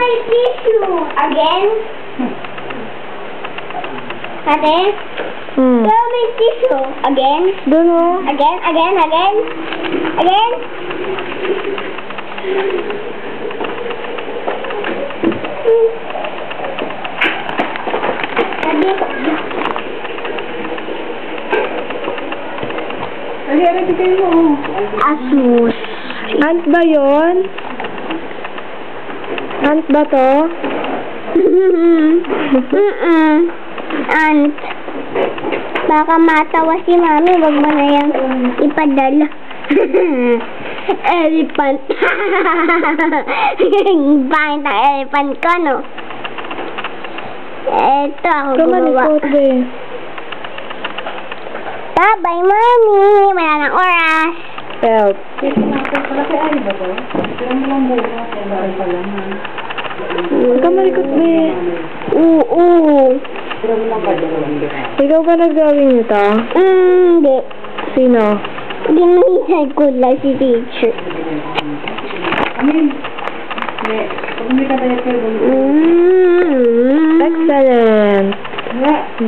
may tissue. Again? Ate? Where may tissue? Again? Doon o. Again? Again? Asus. Ant ba yun? Ant ba to? Ant. Baka matawa si Mami, wag mo na yung ipadala. Elephant. Bakit ang elephant ko, no? Eto, ako gumawa. Bye-bye, Mami. Wala nang oras. Help. Huwag ka malikot, be. Oo. Ikaw ba nagawin ito? Hindi. Sino? Ginisan ko lang si teacher. Excellent.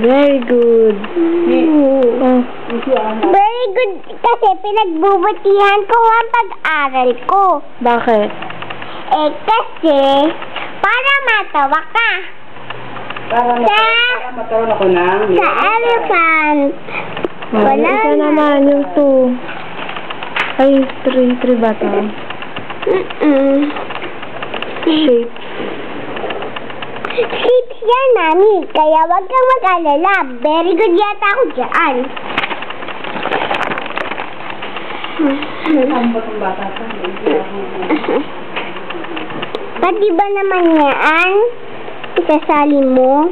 Very good. Oh. Very good kasi pinagbubutihan ko ang pag-aral ko. Bakit? Eh kasi, para matawa ka. Para magkaroon ako ng... Sa elephant. Oh, Wala isa na. naman, yung 2. Ay, 3 ba ito? Shape. Shapes yan, Mami. Kaya wag kang mag-alala. Very good yata ako dyan. Ang bata pa. Pati ba naman yan? Isasali mo?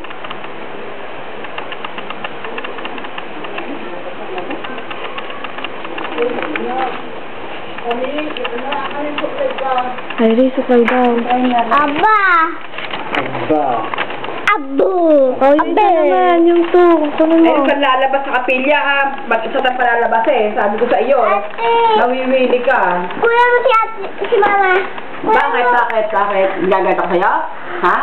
Ay, supply daw. Aba! Ba? Abo! Oh, yun na naman, yung 2. Kunin Ay, mo. saan lalabas sa kapilya ha? Ba't isa saan palalabas eh? Sabi ko sa iyo. Ate! Nawiwili ka. Kuya mo si ate, si mama. Kuya Bakit? mo. Bakit? Gagayat ako sa'yo? Ha?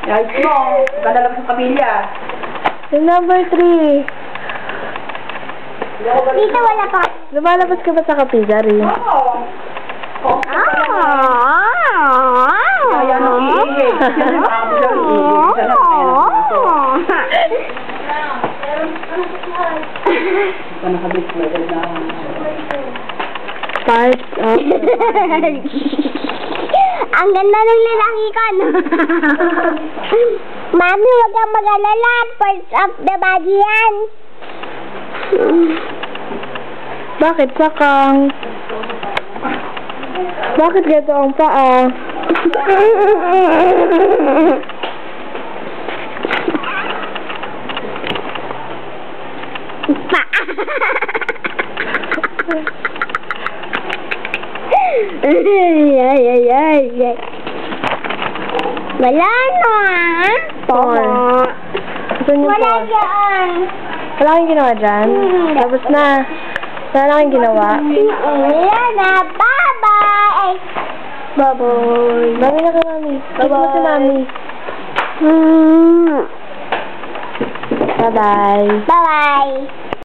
Ayos mo. Ba't lalabas sa kapilya? Yung number 3. Dito wala pa. Lumalabas ka ba sa kapizari? Oo. Kaya nang iingay. Kasi nakakabila ng iingay. Isa lang kaya nakabit na. Part of... Ang ganda ng lalaki ka, no? Mami, huwag kang mag-alala. Parts of the body yan. Bakit sakang? Bakit gato ang paa? Pa. Ay. Wala na. Paul. Saan yung Wala Paul? dyan. Wala kang ginawa dyan? Tapos na. Wala kang ginawa? Wala na. Bye-bye. Bye-bye. Mami na kay Mami. Kiss mo si Mami. Mm. Bye-bye. Bye-bye.